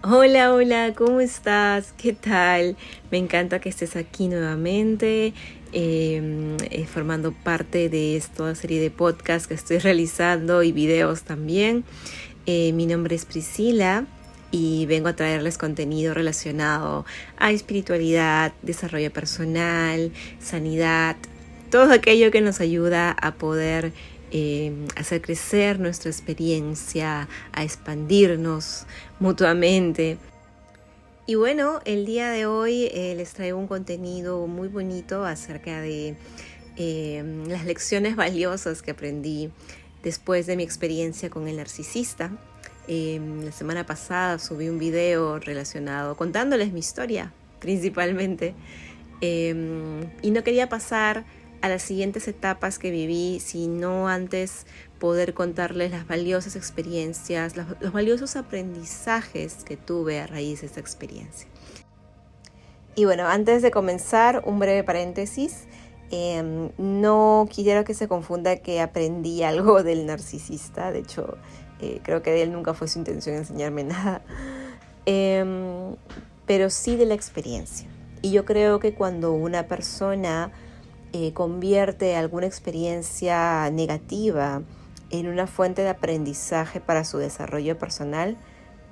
Hola, hola, ¿cómo estás? ¿Qué tal? Me encanta que estés aquí nuevamente, formando parte de esta serie de podcasts que estoy realizando y videos también. Mi nombre es Priscila y vengo a traerles contenido relacionado a espiritualidad, desarrollo personal, sanidad, todo aquello que nos ayuda a poder hacer crecer nuestra experiencia, a expandirnos mutuamente. Y bueno, el día de hoy les traigo un contenido muy bonito acerca de las lecciones valiosas que aprendí después de mi experiencia con el narcisista. La semana pasada subí un video relacionado, contándoles mi historia principalmente. Y no quería pasar a las siguientes etapas que viví, sino antes poder contarles las valiosas experiencias, los valiosos aprendizajes que tuve a raíz de esta experiencia. Y bueno, antes de comenzar, un breve paréntesis. No quiero que se confunda que aprendí algo del narcisista. De hecho, creo que de él nunca fue su intención enseñarme nada. Pero sí de la experiencia. Y yo creo que cuando una persona convierte alguna experiencia negativa en una fuente de aprendizaje para su desarrollo personal,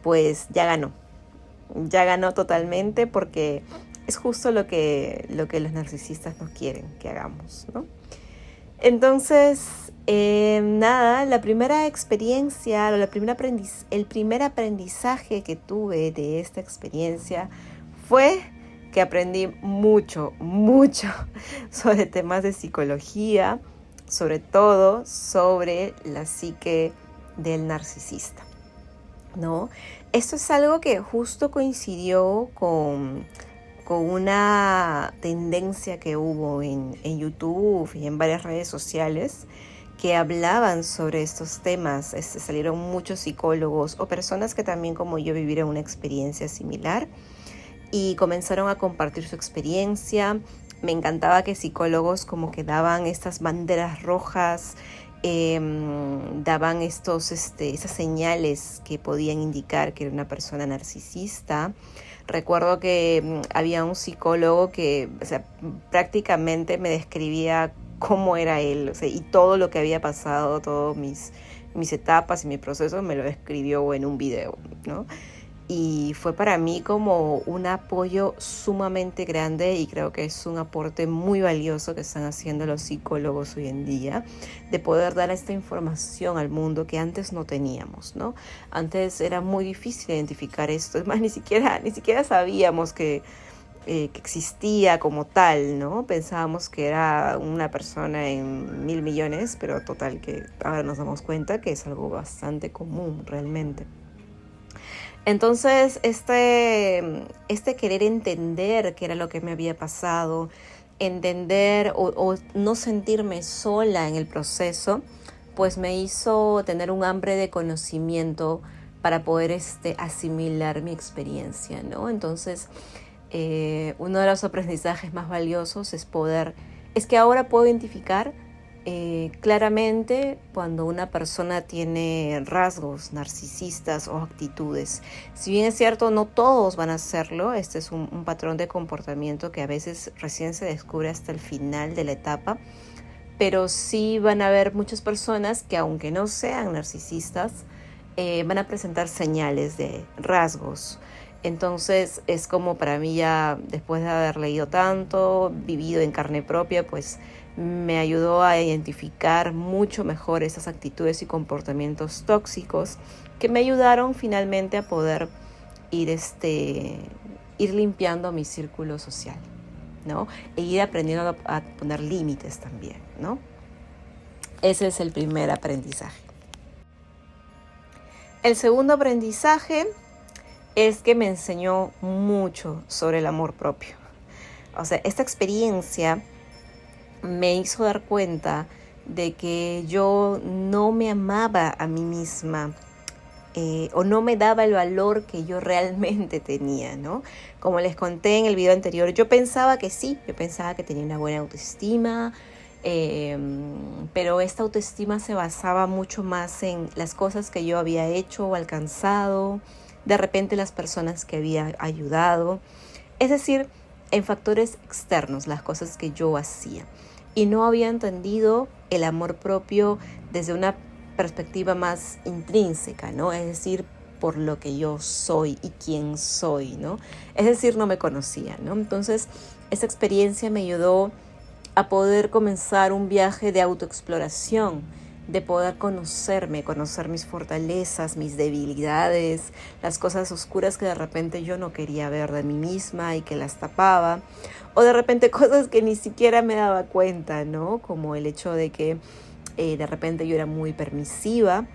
pues ya ganó totalmente, porque es justo lo que los narcisistas nos quieren que hagamos, ¿no? Entonces, nada, la primera experiencia, el primer aprendizaje que tuve de esta experiencia fue que aprendí mucho sobre temas de psicología, sobre todo sobre la psique del narcisista, ¿no? Esto es algo que justo coincidió con una tendencia que hubo en YouTube y en varias redes sociales que hablaban sobre estos temas. Salieron muchos psicólogos o personas que también, como yo, vivieron una experiencia similar y comenzaron a compartir su experiencia. Me encantaba que psicólogos como que daban estas banderas rojas, daban esas señales que podían indicar que era una persona narcisista. Recuerdo que había un psicólogo que, o sea, prácticamente me describía cómo era él, o sea, y todo lo que había pasado, todas mis etapas y mi proceso me lo describió en un video, ¿no? Y fue para mí como un apoyo sumamente grande, y creo que es un aporte muy valioso que están haciendo los psicólogos hoy en día, de poder dar esta información al mundo que antes no teníamos, ¿no? Antes era muy difícil identificar esto, es más, ni siquiera sabíamos que existía como tal, ¿no? Pensábamos que era una persona en 1.000 millones, pero total que ahora nos damos cuenta que es algo bastante común realmente. Entonces, este querer entender qué era lo que me había pasado, entender o no sentirme sola en el proceso, pues me hizo tener un hambre de conocimiento para poder asimilar mi experiencia, ¿no? Entonces, uno de los aprendizajes más valiosos es que ahora puedo identificar claramente cuando una persona tiene rasgos narcisistas o actitudes. Si bien es cierto, no todos van a hacerlo, este es un patrón de comportamiento que a veces recién se descubre hasta el final de la etapa, pero sí van a haber muchas personas que, aunque no sean narcisistas, van a presentar señales de rasgos. Entonces es como, para mí, ya después de haber leído tanto, vivido en carne propia, pues me ayudó a identificar mucho mejor esas actitudes y comportamientos tóxicos que me ayudaron finalmente a poder ir, ir limpiando mi círculo social, ¿no? E ir aprendiendo a poner límites también, ¿no? Ese es el primer aprendizaje. El segundo aprendizaje es que me enseñó mucho sobre el amor propio. O sea, esta experiencia me hizo dar cuenta de que yo no me amaba a mí misma, o no me daba el valor que yo realmente tenía, ¿no? Como les conté en el video anterior, yo pensaba que sí, yo pensaba que tenía una buena autoestima, pero esta autoestima se basaba mucho más en las cosas que yo había hecho o alcanzado, de repente las personas que había ayudado, es decir, en factores externos, las cosas que yo hacía. Y no había entendido el amor propio desde una perspectiva más intrínseca, ¿no? Es decir, por lo que yo soy y quién soy, ¿no? Es decir, no me conocía, ¿no? Entonces, esa experiencia me ayudó a poder comenzar un viaje de autoexploración, de poder conocerme, conocer mis fortalezas, mis debilidades, las cosas oscuras que de repente yo no quería ver de mí misma y que las tapaba, o de repente cosas que ni siquiera me daba cuenta, ¿no? Como el hecho de que de repente yo era muy permisiva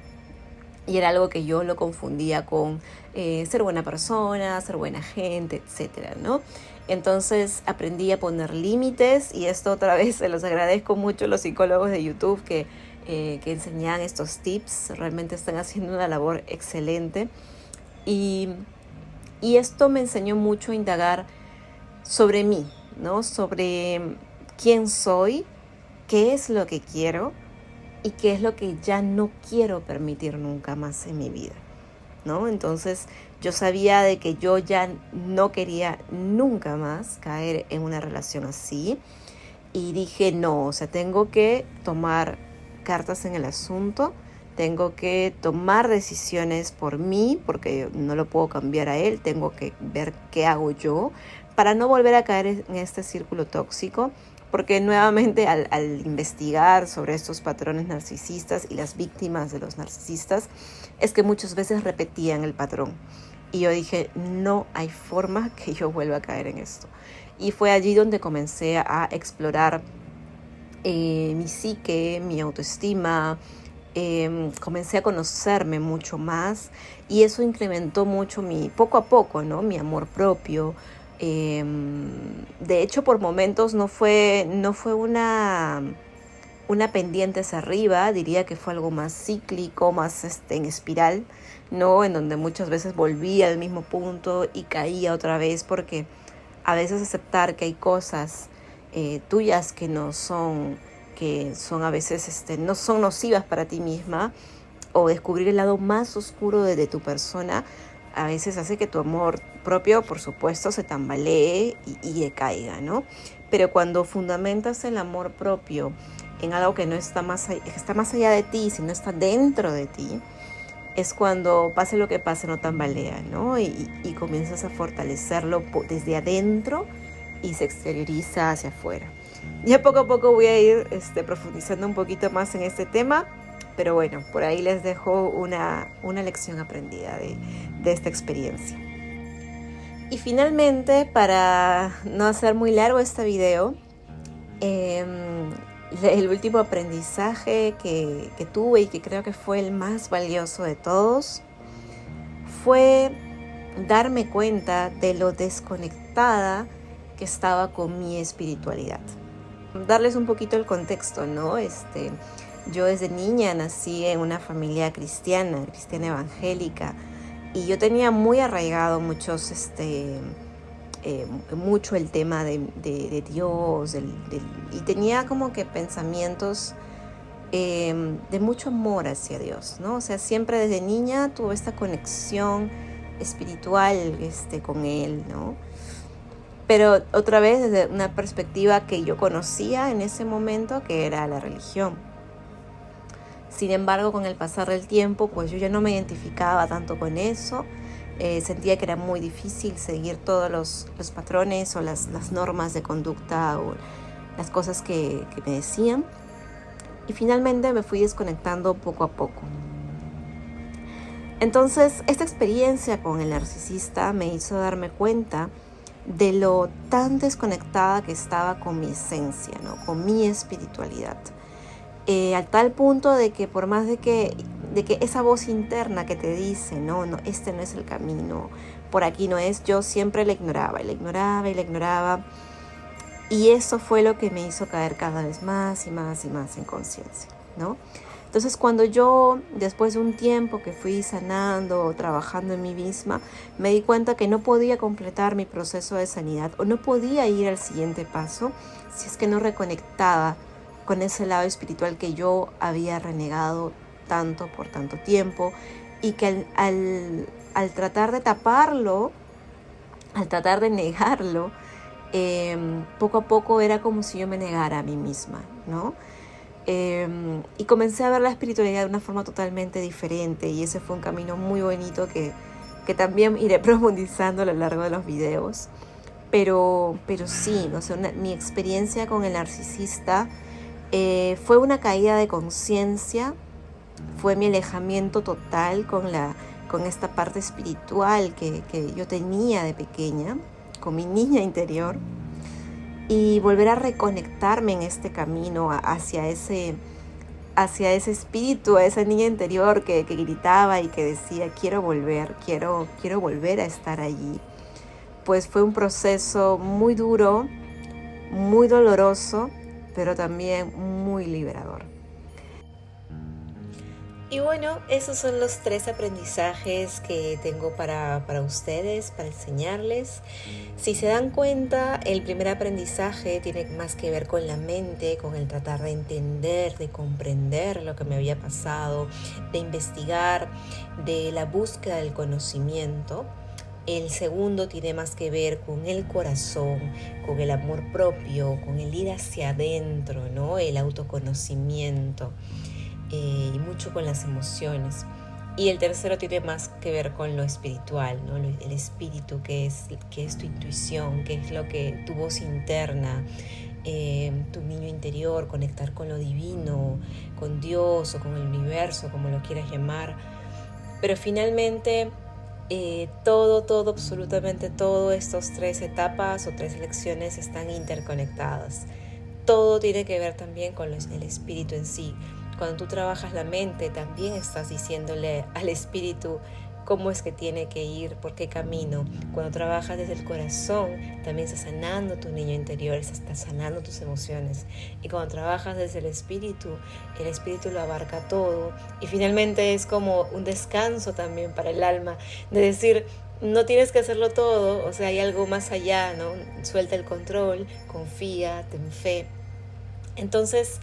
y era algo que yo lo confundía con ser buena persona, ser buena gente, etcétera, ¿no? Entonces aprendí a poner límites y esto otra vez se los agradezco mucho a los psicólogos de YouTube que enseñan estos tips. Realmente están haciendo una labor excelente y esto me enseñó mucho a indagar sobre mí, ¿no? Sobre quién soy, qué es lo que quiero y qué es lo que ya no quiero permitir nunca más en mi vida, ¿no? Entonces yo sabía de que yo ya no quería nunca más caer en una relación así y dije no, o sea, tengo que tomar cartas en el asunto, tengo que tomar decisiones por mí porque no lo puedo cambiar a él, tengo que ver qué hago yo para no volver a caer en este círculo tóxico. Porque nuevamente al investigar sobre estos patrones narcisistas y las víctimas de los narcisistas, es que muchas veces repetían el patrón. Y yo dije, no hay forma que yo vuelva a caer en esto. Y fue allí donde comencé a explorar mi psique, mi autoestima, comencé a conocerme mucho más y eso incrementó mucho poco a poco, ¿no? Mi amor propio. De hecho, por momentos no fue una pendiente hacia arriba, diría que fue algo más cíclico, más en espiral, ¿no? En donde muchas veces volvía al mismo punto y caía otra vez, porque a veces aceptar que hay cosas tuyas que son a veces no son nocivas para ti misma, o descubrir el lado más oscuro de tu persona, a veces hace que tu amor propio, por supuesto, se tambalee y decaiga, ¿no? Pero cuando fundamentas el amor propio en algo que no está está más allá de ti, sino está dentro de ti, es cuando pase lo que pase, no tambalea, ¿no? Y comienzas a fortalecerlo desde adentro y se exterioriza hacia afuera. Ya poco a poco voy a ir profundizando un poquito más en este tema, pero bueno, por ahí les dejo una lección aprendida de esta experiencia. Y finalmente, para no hacer muy largo este video, el último aprendizaje que tuve y que creo que fue el más valioso de todos fue darme cuenta de lo desconectada que estaba con mi espiritualidad. Darles un poquito el contexto, ¿no? Yo desde niña nací en una familia cristiana evangélica, y yo tenía muy arraigado mucho el tema de Dios, y tenía como que pensamientos de mucho amor hacia Dios, ¿no? O sea, siempre desde niña tuve esta conexión espiritual con Él, ¿no? Pero otra vez desde una perspectiva que yo conocía en ese momento, que era la religión. Sin embargo, con el pasar del tiempo, pues yo ya no me identificaba tanto con eso. Sentía que era muy difícil seguir todos los patrones o las normas de conducta o las cosas que me decían. Y finalmente me fui desconectando poco a poco. Entonces, esta experiencia con el narcisista me hizo darme cuenta de lo tan desconectada que estaba con mi esencia, ¿no? Con mi espiritualidad. Al tal punto de que por más de que esa voz interna que te dice, no, este no es el camino, por aquí no es, yo siempre la ignoraba. Y eso fue lo que me hizo caer cada vez más y más y más en conciencia, ¿no? Entonces, cuando yo, después de un tiempo que fui sanando o trabajando en mí misma, me di cuenta que no podía completar mi proceso de sanidad o no podía ir al siguiente paso si es que no reconectaba con ese lado espiritual que yo había renegado tanto por tanto tiempo, y que al al tratar de taparlo, al tratar de negarlo, poco a poco era como si yo me negara a mí misma, ¿no? Y comencé a ver la espiritualidad de una forma totalmente diferente, y ese fue un camino muy bonito que también iré profundizando a lo largo de los videos. Pero sí, ¿no? O sea, mi experiencia con el narcisista fue una caída de conciencia, fue mi alejamiento total con esta parte espiritual que yo tenía de pequeña, con mi niña interior, y volver a reconectarme en este camino hacia ese espíritu, a esa niña interior que gritaba y que decía, quiero volver a estar allí. Pues fue un proceso muy duro, muy doloroso, pero también muy liberador. Y bueno, esos son los 3 aprendizajes que tengo para ustedes, para enseñarles. Si se dan cuenta, el primer aprendizaje tiene más que ver con la mente, con el tratar de entender, de comprender lo que me había pasado, de investigar, de la búsqueda del conocimiento. El segundo tiene más que ver con el corazón, con el amor propio, con el ir hacia adentro, ¿no? El autoconocimiento. Y mucho con las emociones. Y el tercero tiene más que ver con lo espiritual, ¿no? El espíritu, que es tu intuición, que es lo que tu voz interna, tu niño interior, conectar con lo divino, con Dios o con el universo, como lo quieras llamar. Pero finalmente todo, absolutamente todo, estas 3 etapas o 3 lecciones están interconectadas. Todo tiene que ver también con el espíritu en sí. Cuando tú trabajas la mente, también estás diciéndole al espíritu cómo es que tiene que ir, por qué camino. Cuando trabajas desde el corazón, también estás sanando tu niño interior, estás sanando tus emociones. Y cuando trabajas desde el espíritu lo abarca todo. Y finalmente es como un descanso también para el alma, de decir, no tienes que hacerlo todo, o sea, hay algo más allá, ¿no? Suelta el control, confía, ten fe. Entonces,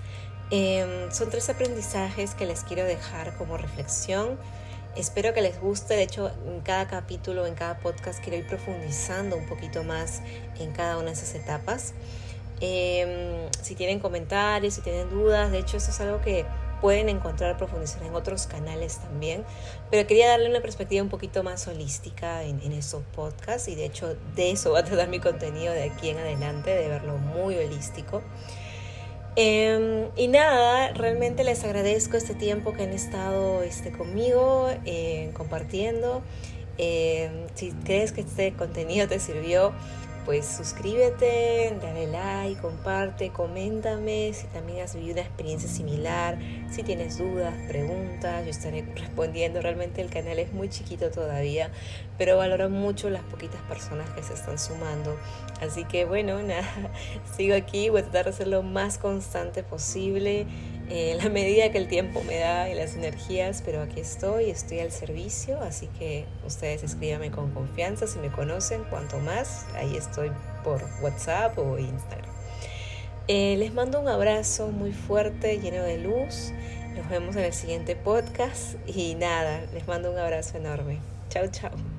son 3 aprendizajes que les quiero dejar como reflexión. Espero que les guste. De hecho, en cada capítulo, en cada podcast, quiero ir profundizando un poquito más en cada una de esas etapas. Si tienen comentarios, si tienen dudas, de hecho, esto es algo que pueden encontrar, profundizar en otros canales también. Pero quería darle una perspectiva un poquito más holística en estos podcasts, y de hecho, de eso va a tratar mi contenido de aquí en adelante, de verlo muy holístico. Y nada, realmente les agradezco este tiempo que han estado conmigo, compartiendo. Si crees que este contenido te sirvió, pues suscríbete, dale like, comparte, coméntame si también has vivido una experiencia similar, si tienes dudas, preguntas, yo estaré respondiendo. Realmente el canal es muy chiquito todavía, pero valoro mucho las poquitas personas que se están sumando. Así que bueno, nada, sigo aquí, voy a tratar de ser lo más constante posible, en la medida que el tiempo me da y las energías, pero aquí estoy al servicio, así que ustedes escríbanme con confianza si me conocen, cuanto más, ahí estoy por WhatsApp o Instagram. Les mando un abrazo muy fuerte, lleno de luz. Nos vemos en el siguiente podcast y nada, les mando un abrazo enorme. Chao, chao.